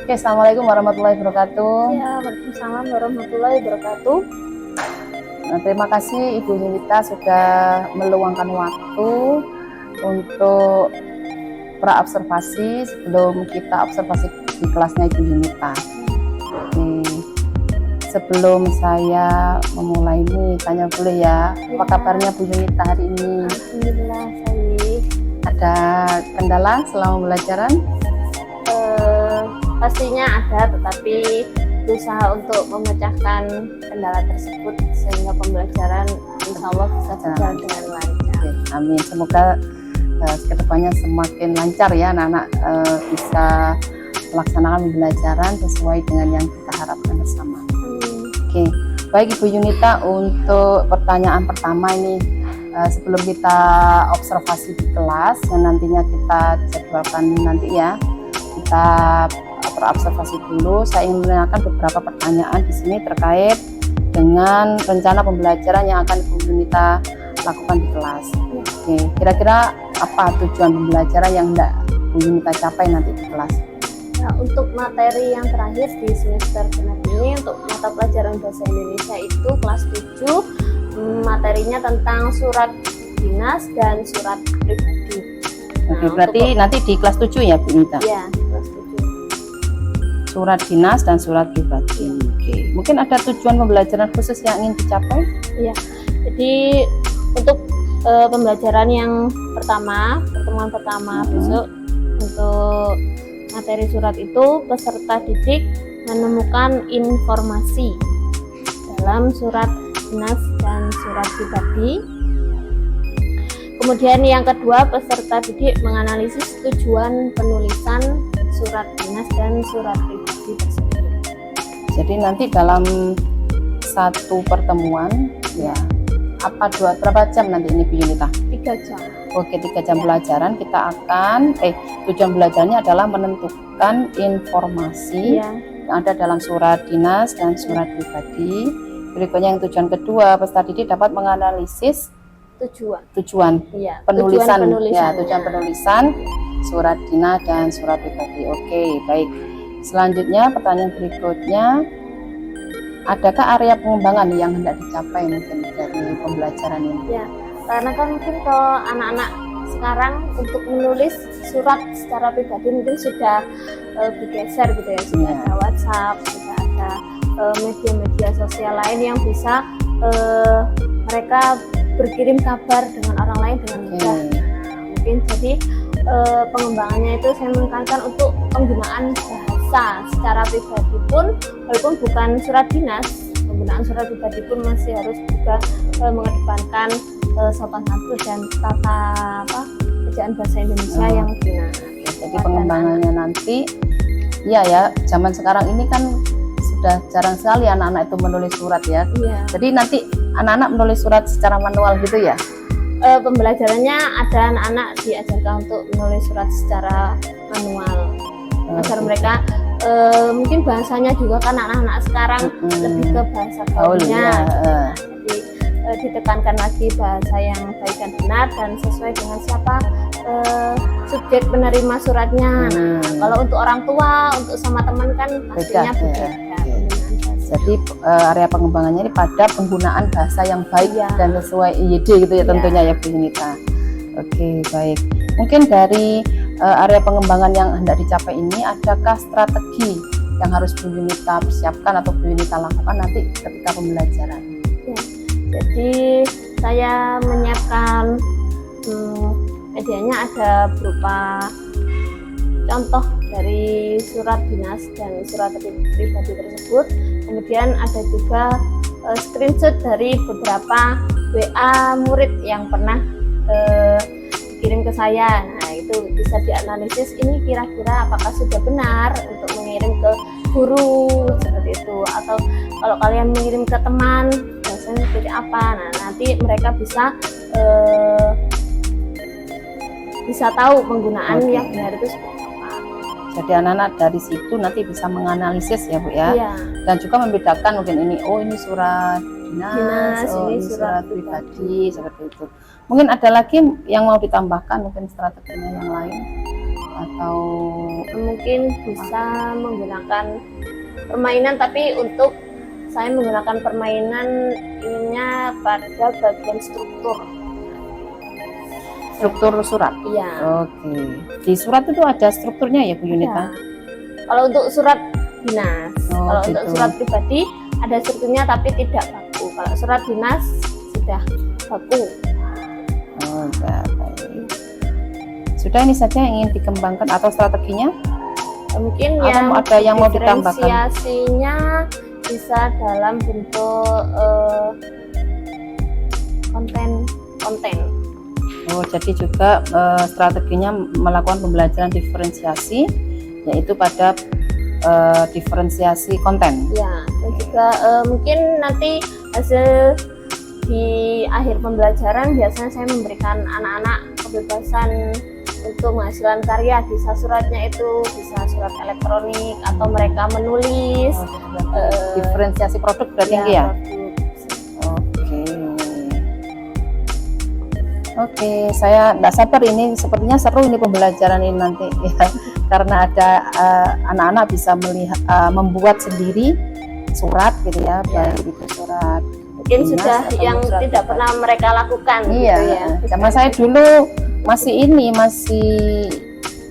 Oke, assalamualaikum warahmatullahi wabarakatuh. Ya, waalaikumsalam warahmatullahi wabarakatuh. Nah, terima kasih Ibu Yunita sudah meluangkan waktu untuk praobservasi sebelum kita observasi di kelasnya Ibu Yunita. Oke, sebelum saya memulai ini, tanya boleh ya, apa kabarnya Bu Yunita hari ini? Alhamdulillah baik. Ada kendala selama pembelajaran? Pastinya ada, tetapi berusaha untuk memecahkan kendala tersebut sehingga pembelajaran insya Allah bisa berjalan dengan lancar. Oke, amin. Semoga kedepannya semakin lancar ya anak-anak bisa melaksanakan pembelajaran sesuai dengan yang kita harapkan bersama. Oke, baik Ibu Yunita, untuk pertanyaan pertama ini sebelum kita observasi di kelas yang nantinya kita jadwalkan nanti ya, kita observasi dulu. Saya ingin menanyakan beberapa pertanyaan di sini terkait dengan rencana pembelajaran yang akan Ibu Yunita lakukan di kelas. Oke, kira-kira apa tujuan pembelajaran yang hendak Bu Yunita capai nanti di kelas? Nah, untuk materi yang terakhir di semester genap ini, untuk mata pelajaran bahasa Indonesia itu kelas 7, materinya tentang surat dinas dan surat pribadi. Oke, berarti nanti di kelas 7 ya Bu Yunita? Iya, kelas 7. Surat dinas dan surat pribadi. Oke, mungkin ada tujuan pembelajaran khusus yang ingin dicapai? Iya, jadi untuk pembelajaran yang pertama, pertemuan pertama besok untuk materi surat itu, peserta didik menemukan informasi dalam surat dinas dan surat pribadi. Kemudian yang kedua, peserta didik menganalisis tujuan penulisan surat dinas dan surat pribadi tersebut. Jadi nanti dalam satu pertemuan ya, berapa jam nanti ini Bu Yunita? 3 jam. Oke, 3 jam pelajaran kita akan tujuan belajarnya adalah menentukan informasi yang ada dalam surat dinas dan surat pribadi. Berikutnya yang tujuan kedua, peserta didik dapat menganalisis tujuan penulisan surat dinas dan surat pribadi. Oke, baik. Selanjutnya pertanyaan berikutnya, adakah area pengembangan yang hendak dicapai mungkin dari pembelajaran ini? Ya, karena kan mungkin kalau anak-anak sekarang untuk menulis surat secara pribadi mungkin sudah bergeser gitu ya, sudah ada WhatsApp, sudah ada media-media sosial lain yang bisa mereka berkirim kabar dengan orang lain dengan mudah. Mungkin jadi pengembangannya itu saya menekankan untuk penggunaan bahasa secara pribadi pun, walaupun bukan surat dinas, penggunaan surat pribadi pun masih harus juga mengedepankan sopan santun dan tata ejaan bahasa Indonesia yang benar. Jadi pengembangannya nanti, ya zaman sekarang ini kan sudah jarang sekali anak-anak itu menulis surat ya. Jadi nanti anak-anak menulis surat secara manual gitu ya? Pembelajarannya ada anak-anak diajarkan untuk menulis surat secara manual agar mereka mungkin bahasanya juga kan anak-anak sekarang lebih ke bahasa gaulnya. Jadi ditekankan lagi bahasa yang baik dan benar dan sesuai dengan siapa subjek penerima suratnya. Kalau untuk orang tua, untuk sama teman kan pastinya beda. Jadi area pengembangannya ini pada penggunaan bahasa yang baik dan sesuai IYD gitu ya tentunya ya Bu Yunita. Oke, baik. Mungkin dari area pengembangan yang hendak dicapai ini, adakah strategi yang harus Bu Yunita persiapkan atau Bu Yunita lakukan nanti ketika pembelajaran? Ya, jadi saya menyiapkan medianya ada berupa contoh dari surat dinas dan surat pribadi tersebut. Kemudian ada juga screenshot dari beberapa WA murid yang pernah dikirim ke saya. Nah, itu bisa dianalisis, ini kira-kira apakah sudah benar untuk mengirim ke guru seperti itu, atau kalau kalian mengirim ke teman biasanya seperti apa. Nah, nanti mereka bisa tahu penggunaan yang benar itu seperti apa. Jadi anak-anak dari situ nanti bisa menganalisis ya Bu ya, dan juga membedakan mungkin ini surat dinas, ini surat pribadi seperti itu. Mungkin ada lagi yang mau ditambahkan mungkin strateginya yang lain? atau Mungkin bisa menggunakan permainan, tapi untuk saya menggunakan permainan ininya pada bagian struktur. surat? Iya. Oke. Di surat itu ada strukturnya ya Bu Yunita? Ya. Kalau untuk surat dinas, Oh, kalau gitu. untuk surat pribadi ada strukturnya tapi tidak baku. Kalau surat dinas sudah baku. Oh, baik. Sudah ini saja yang ingin dikembangkan atau strateginya? Mungkin Atau yang ada yang mau ditambahkan? diferensiasinya bisa dalam bentuk konten. Oh, jadi juga strateginya melakukan pembelajaran diferensiasi, yaitu pada diferensiasi konten. Ya, dan juga mungkin nanti hasil di akhir pembelajaran biasanya saya memberikan anak-anak kebebasan untuk menghasilkan karya, bisa suratnya itu bisa surat elektronik atau mereka menulis. Diferensiasi produk berarti ya? Oke, saya nggak sabar ini, sepertinya seru ini pembelajaran ini nanti ya, karena ada anak-anak bisa melihat membuat sendiri surat gitu ya, baik itu surat Mungkin dinas sudah atau yang surat tidak pribadi. pernah mereka lakukan. Iya, gitu ya. sama saya dulu masih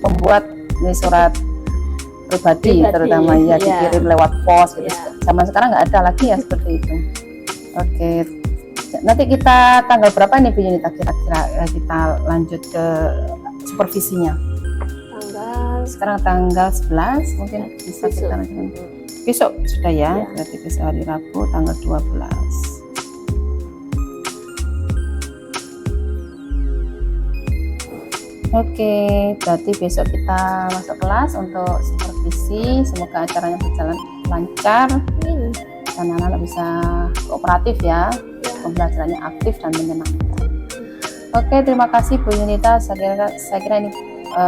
membuat ini surat pribadi terutama ya, iya. dikirim lewat pos gitu. Iya. Zaman sekarang nggak ada lagi ya seperti itu. Oke. Nanti kita tanggal berapa nih Bu Yunita kira-kira kita lanjut ke supervisinya? Sekarang tanggal 11, mungkin bisa Besok. kita lanjutkan. Besok sudah ya, Ya. berarti besok hari Rabu tanggal 12. Oke, berarti besok kita masuk kelas untuk supervisi. Semoga acaranya berjalan lancar dan anak-anak bisa kooperatif ya. Pembelajarannya aktif dan menyenangkan. Oke, terima kasih Bu Yunita. Saya kira ini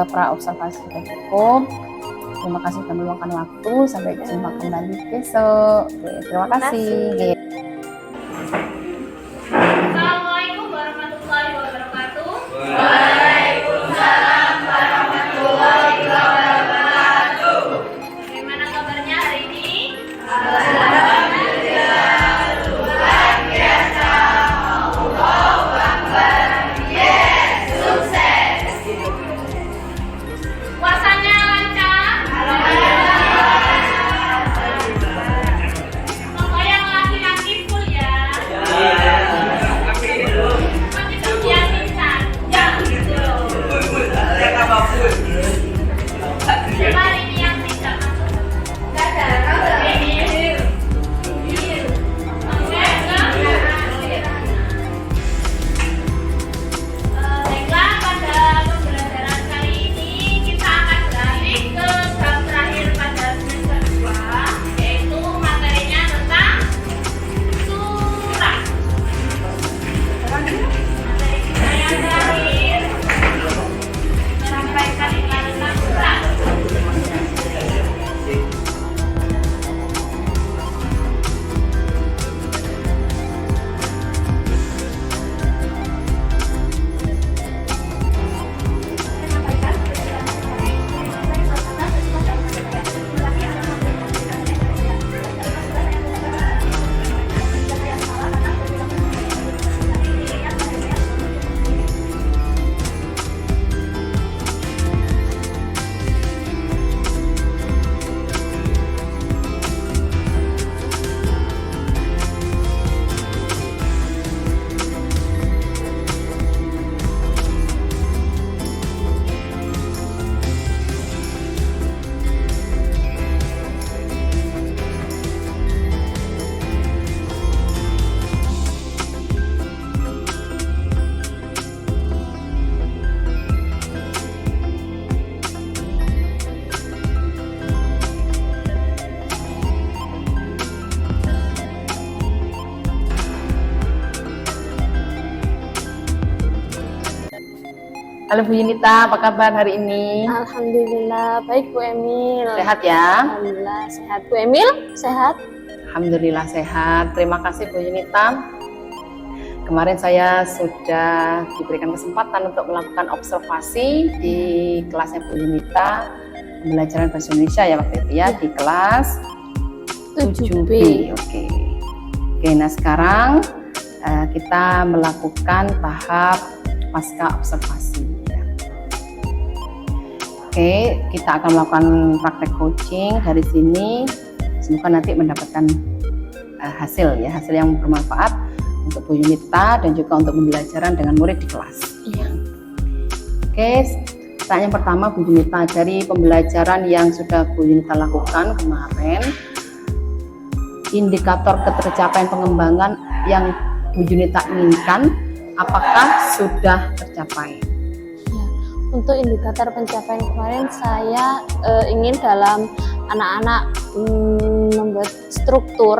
pra observasi sudah cukup. Terima kasih sudah meluangkan waktu. Sampai jumpa kembali besok. Oke, terima kasih. Oke. Assalamualaikum warahmatullahi wabarakatuh. Bagaimana kabarnya hari ini? Puasanya lancar? Kalau yang laki-laki full ya? Nanti bagian insan. Siapa ini yang tidak masuk? Ini. Baiklah, pada pembelajaran kali ini kita akan beralih ke bab terakhir pada semester 2, yaitu materinya tentang surat. Materi kita yang terakhir menyampaikan tentang surat. Halo Bu Yunita, apa kabar hari ini? Alhamdulillah baik Bu Emil. Sehat ya? Alhamdulillah sehat. Bu Emil sehat? Alhamdulillah sehat. Terima kasih Bu Yunita. kemarin saya sudah diberikan kesempatan untuk melakukan observasi di kelasnya Bu Yunita, pembelajaran bahasa Indonesia ya waktu itu ya, di kelas 7B. Oke, nah sekarang kita melakukan tahap pasca observasi ya. Oke, kita akan melakukan praktek coaching dari sini, semoga nanti mendapatkan hasil yang bermanfaat untuk Bu Yunita dan juga untuk pembelajaran dengan murid di kelas. Iya. Oke, pertanyaan pertama Bu Yunita, dari pembelajaran yang sudah Bu Yunita lakukan kemarin, indikator ketercapaian pengembangan yang Bu Yunita inginkan, apakah sudah tercapai? Ya, untuk indikator pencapaian kemarin saya ingin dalam anak-anak membuat struktur,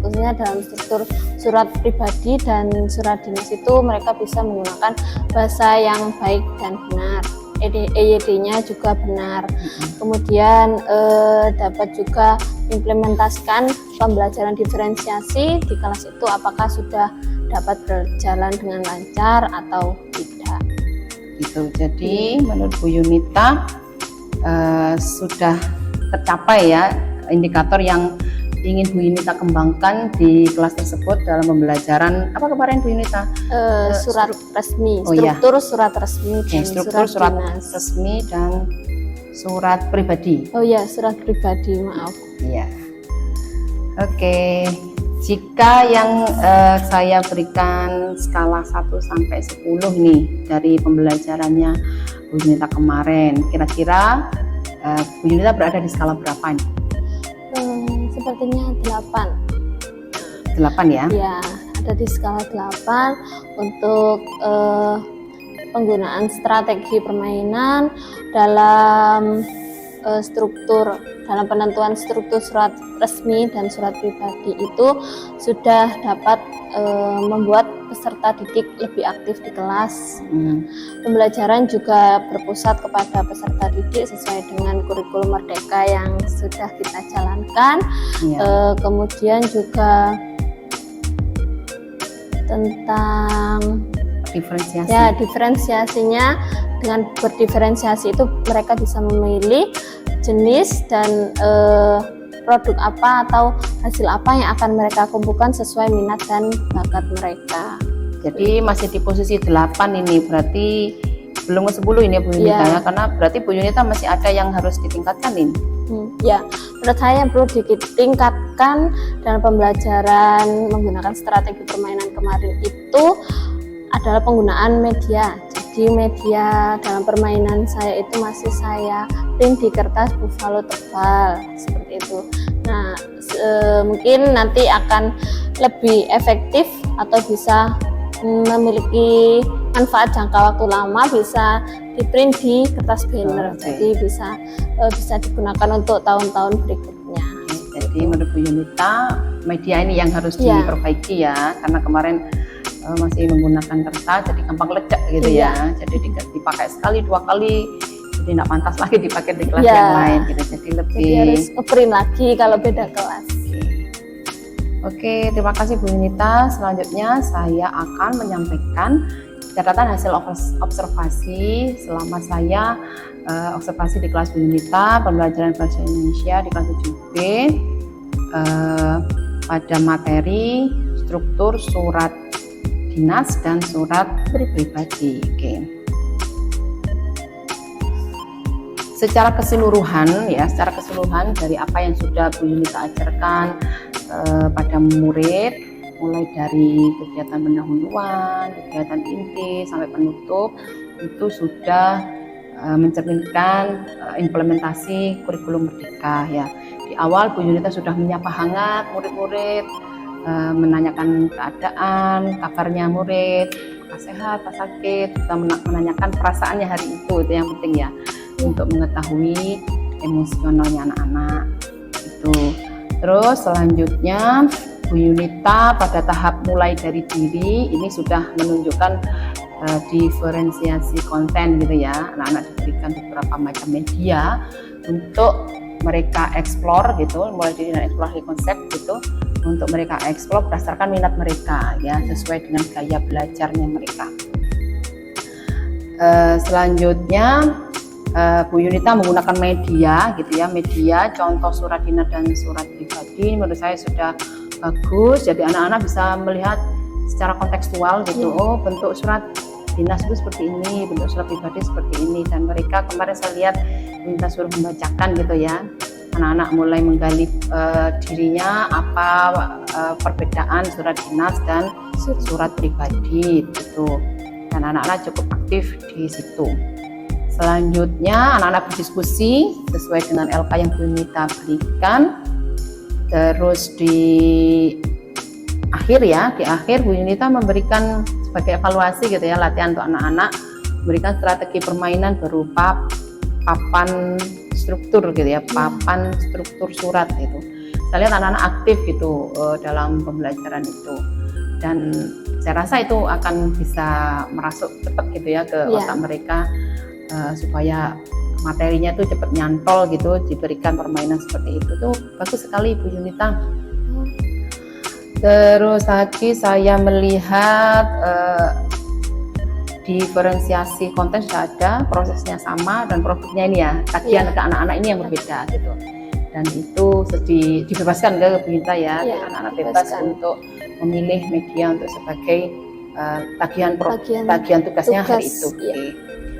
khususnya dalam struktur surat pribadi dan surat dinas itu mereka bisa menggunakan bahasa yang baik dan benar. EYD-nya juga benar. Kemudian dapat juga implementasikan pembelajaran diferensiasi di kelas itu apakah sudah dapat berjalan dengan lancar atau tidak. Gitu. Jadi menurut Bu Yunita sudah tercapai ya indikator yang ingin Bu Yunita kembangkan di kelas tersebut dalam pembelajaran apa kemarin Bu Yunita? Surat resmi, surat resmi dan surat resmi dan surat pribadi. Oh ya, surat pribadi, maaf. Iya. Oke. Jika yang saya berikan skala 1 sampai 10 nih dari pembelajarannya Bu Yunita kemarin, kira-kira Bu Yunita berada di skala berapa nih? Sepertinya 8. 8 ya? Ya, ada di skala 8 untuk penggunaan strategi permainan dalam dalam penentuan struktur surat resmi dan surat pribadi itu sudah dapat membuat peserta didik lebih aktif di kelas. Pembelajaran juga berpusat kepada peserta didik sesuai dengan kurikulum Merdeka yang sudah kita jalankan. Kemudian juga tentang diferensiasi. Ya, diferensiasinya, dengan berdiferensiasi itu mereka bisa memilih jenis dan produk apa atau hasil apa yang akan mereka kumpulkan sesuai minat dan bakat mereka. Jadi masih di posisi 8 ini, berarti belum ke 10 ini Bu Yunita ya, karena berarti Bu Yunita masih ada yang harus ditingkatkan ini. Ya, menurut saya yang perlu ditingkatkan dalam pembelajaran menggunakan strategi permainan kemarin itu adalah penggunaan media. Jadi media dalam permainan saya itu masih saya print di kertas buffalo tebal seperti itu. Nah, mungkin nanti akan lebih efektif atau bisa memiliki manfaat jangka waktu lama, bisa di print di kertas banner. Jadi bisa digunakan untuk tahun-tahun berikutnya. Jadi menurut Bu Yunita media ini yang harus diperbaiki ya, karena kemarin masih menggunakan kertas jadi gampang lecek gitu ya, jadi dipakai sekali 2 kali jadi tidak pantas lagi dipakai di kelas yang lain gitu, jadi harus nge-print lagi kalau beda kelas. Oke, terima kasih Bu Yunita. Selanjutnya saya akan menyampaikan catatan hasil observasi selama saya observasi di kelas Bu Yunita pembelajaran bahasa Indonesia di kelas 7B pada materi struktur surat dinas dan surat pribadi. Secara keseluruhan dari apa yang sudah Bu Yunita ajarkan pada murid, mulai dari kegiatan pendahuluan, kegiatan inti sampai penutup, itu sudah mencerminkan implementasi kurikulum Merdeka ya. Di awal Bu Yunita sudah menyapa hangat murid-murid, menanyakan keadaan, kabarnya murid, apakah sehat, apa sakit, kita menanyakan perasaannya hari itu yang penting ya, untuk mengetahui emosionalnya anak-anak itu. Terus selanjutnya Bu Yunita pada tahap mulai dari diri ini sudah menunjukkan diferensiasi konten gitu ya. Anak-anak diberikan beberapa macam media untuk mereka eksplor gitu, mulai dari eksplorasi konsep gitu, untuk mereka eksplor berdasarkan minat mereka ya, sesuai dengan gaya belajarnya mereka. Selanjutnya Bu Yunita menggunakan media gitu ya, media contoh surat dinas dan surat pribadi. Menurut saya sudah bagus, jadi anak-anak bisa melihat secara kontekstual gitu. Oh, bentuk surat dinas itu seperti ini, bentuk surat pribadi seperti ini, dan mereka kemarin saya lihat minta suruh membacakan gitu ya. Anak-anak mulai menggali dirinya apa perbedaan surat dinas dan surat pribadi gitu. Dan anak-anak cukup aktif di situ. Selanjutnya anak-anak berdiskusi sesuai dengan LK yang Bu Yunita berikan. Terus di akhir Bu Yunita memberikan sebagai evaluasi gitu ya, latihan untuk anak-anak, memberikan strategi permainan berupa papan struktur gitu ya, papan struktur surat itu. Saya lihat anak-anak aktif gitu dalam pembelajaran itu, dan saya rasa itu akan bisa merasuk cepat gitu ya ke otak mereka, supaya materinya tuh cepat nyantol gitu, diberikan permainan seperti itu tuh bagus sekali Bu Yunita. Terus lagi saya melihat diferensiasi konten sudah ada, prosesnya sama, dan produknya ini ya kajian ke anak-anak ini yang berbeda gitu. Dan itu dibebaskan ke Bu Yunita ya, anak-anak bebas untuk memilih media untuk sebagai tagihan tugasnya hari itu.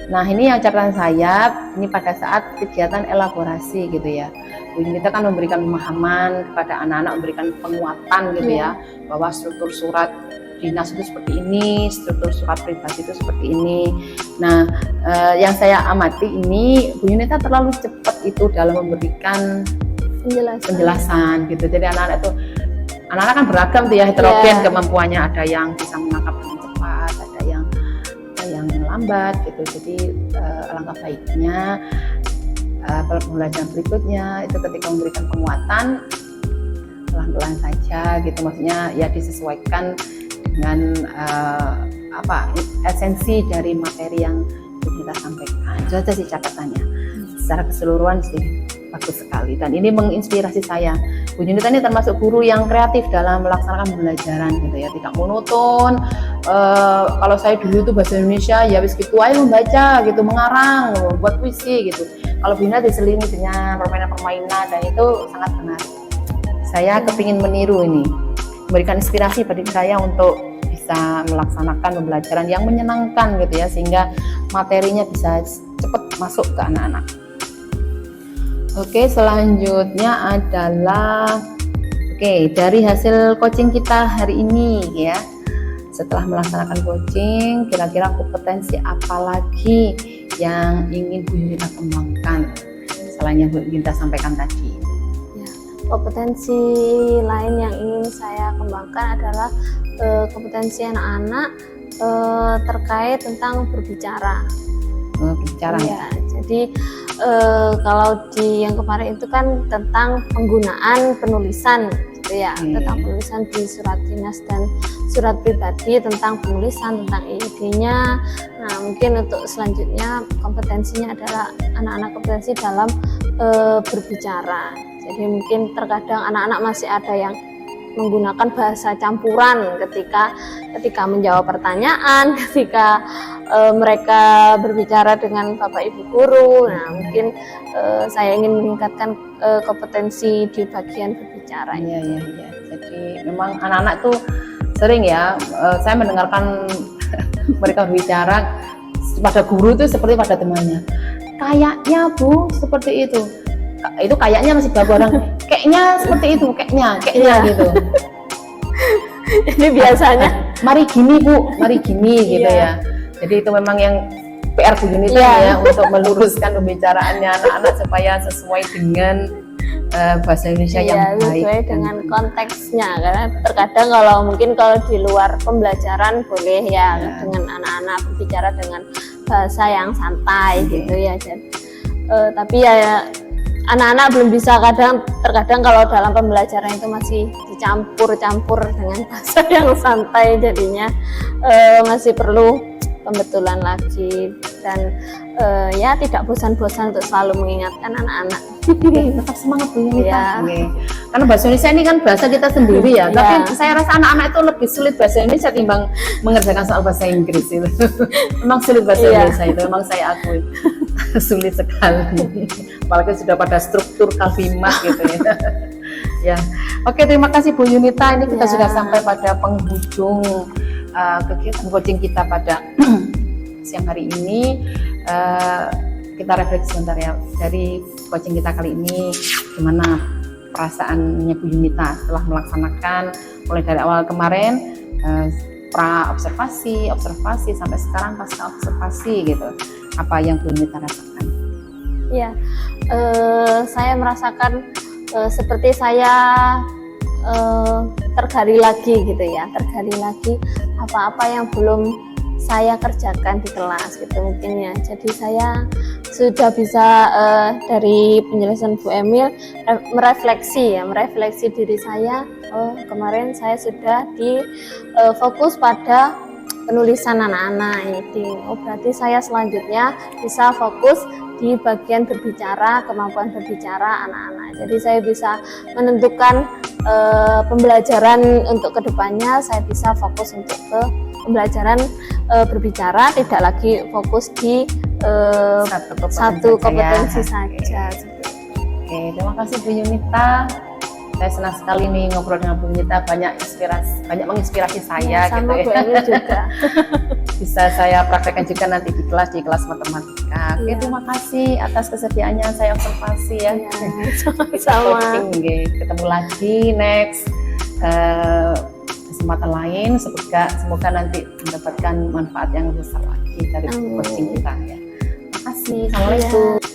Nah, ini yang catatan saya, ini pada saat kegiatan elaborasi gitu ya. Bu Yunita kan memberikan pemahaman kepada anak-anak, memberikan penguatan gitu ya, bahwa struktur surat dinas itu seperti ini, struktur surat pribadi itu seperti ini. Nah, yang saya amati ini Bu Yunita terlalu cepat itu dalam memberikan penjelasan gitu. Jadi anak-anak kan beragam tuh ya, heterogen kemampuannya, ada yang bisa menangkap dengan cepat, ada yang lambat gitu. Jadi alangkah baiknya pembelajaran berikutnya itu ketika memberikan penguatan pelan-pelan saja gitu, maksudnya ya disesuaikan dengan esensi dari materi yang kita sampaikan. Itu aja sih catatannya. Secara keseluruhan sih bagus sekali, dan ini menginspirasi saya. Bu Yunita ini termasuk guru yang kreatif dalam melaksanakan pembelajaran gitu ya, tidak monoton. Kalau saya dulu tuh bahasa Indonesia ya wis gitu aja membaca gitu, mengarang, buat puisi gitu. Kalau Bu Yunita diselingi dengan permainan-permainan, dan itu sangat menarik. Saya kepingin meniru ini, memberikan inspirasi pada saya untuk bisa melaksanakan pembelajaran yang menyenangkan gitu ya, sehingga materinya bisa cepat masuk ke anak-anak. Oke, selanjutnya adalah dari hasil coaching kita hari ini ya. Setelah melaksanakan coaching, kira-kira kompetensi apa lagi yang ingin Bu Yunita kembangkan selain yang Bu Yunita sampaikan tadi? Ya, kompetensi lain yang ingin saya kembangkan adalah kompetensi anak-anak terkait tentang berbicara. Berbicara ya. Jadi kalau di yang kemarin itu kan tentang penggunaan penulisan gitu ya, tentang penulisan di surat dinas dan surat pribadi, tentang penulisan, tentang IID-nya. Nah, mungkin untuk selanjutnya kompetensinya adalah anak-anak kompetensi dalam berbicara. Jadi mungkin terkadang anak-anak masih ada yang menggunakan bahasa campuran ketika menjawab pertanyaan, ketika mereka berbicara dengan Bapak Ibu guru. Nah, mungkin saya ingin meningkatkan kompetensi di bagian berbicara. Iya. Jadi memang anak-anak tuh sering ya, saya mendengarkan mereka berbicara pada guru itu seperti pada temannya. Kayaknya Bu seperti itu. Itu kayaknya masih bagus, orang kayaknya seperti itu, kayaknya gitu. Jadi biasanya mari gini Bu, mari gini gitu ya. Jadi itu memang yang PR Bu Yunita ya, untuk meluruskan pembicaraannya anak-anak supaya sesuai dengan bahasa Indonesia yang baik, sesuai dengan konteksnya. Karena terkadang kalau di luar pembelajaran boleh ya dengan anak-anak berbicara dengan bahasa yang santai gitu ya. Jadi, tapi ya anak-anak belum bisa, terkadang kalau dalam pembelajaran itu masih dicampur-campur dengan bahasa yang santai, jadinya masih perlu pembetulan lagi dan ya tidak bosan-bosan untuk selalu mengingatkan anak-anak. Tetap semangat Bu Yunita. Iya. Oke. Karena bahasa Indonesia ini kan bahasa kita sendiri ya. Iya. Tapi saya rasa anak-anak itu lebih sulit bahasa Indonesia timbang mengerjakan soal bahasa Inggris itu. Memang sulit bahasa Iya. Indonesia itu, memang saya akui. Sulit sekali. Apalagi sudah pada struktur kalimat gitu ya. Ya. Oke, terima kasih Bu Yunita. Ini kita Ya. sudah sampai pada penghujung kegiatan coaching kita pada siang hari ini. Kita refleksi sebentar ya dari coaching kita kali ini, gimana perasaannya Bu Yunita setelah melaksanakan mulai dari awal kemarin pra observasi sampai sekarang pasca observasi gitu. Apa yang Bu Yunita rasakan? Ya, saya merasakan seperti saya tergali lagi gitu ya, tergali lagi apa-apa yang belum saya kerjakan di kelas gitu mungkin ya. Jadi saya sudah bisa dari penjelasan Bu Emil merefleksi diri saya. Oh, kemarin saya sudah fokus pada penulisan anak-anak ini. Oh, berarti saya selanjutnya bisa fokus di bagian berbicara, kemampuan berbicara anak-anak. Jadi saya bisa menentukan pembelajaran untuk kedepannya. Saya bisa fokus untuk ke pembelajaran berbicara, tidak lagi fokus di satu kompetensi saja. Oke, terima kasih Bu Yunita. Saya senang sekali nih ngobrol dengan Bu Yunita, banyak menginspirasi saya Sama gitu Bu ya. Emil juga. Bisa saya praktekkan juga nanti di kelas matematika. Oke, Iya. terima kasih atas kesediaannya saya observasi ya. Ya, Kita sama. coaching, nggih. Ketemu lagi next kesempatan lain. Semoga nanti mendapatkan manfaat yang besar lagi dari Amin. coaching kita ya. Terima kasih. Assalamualaikum.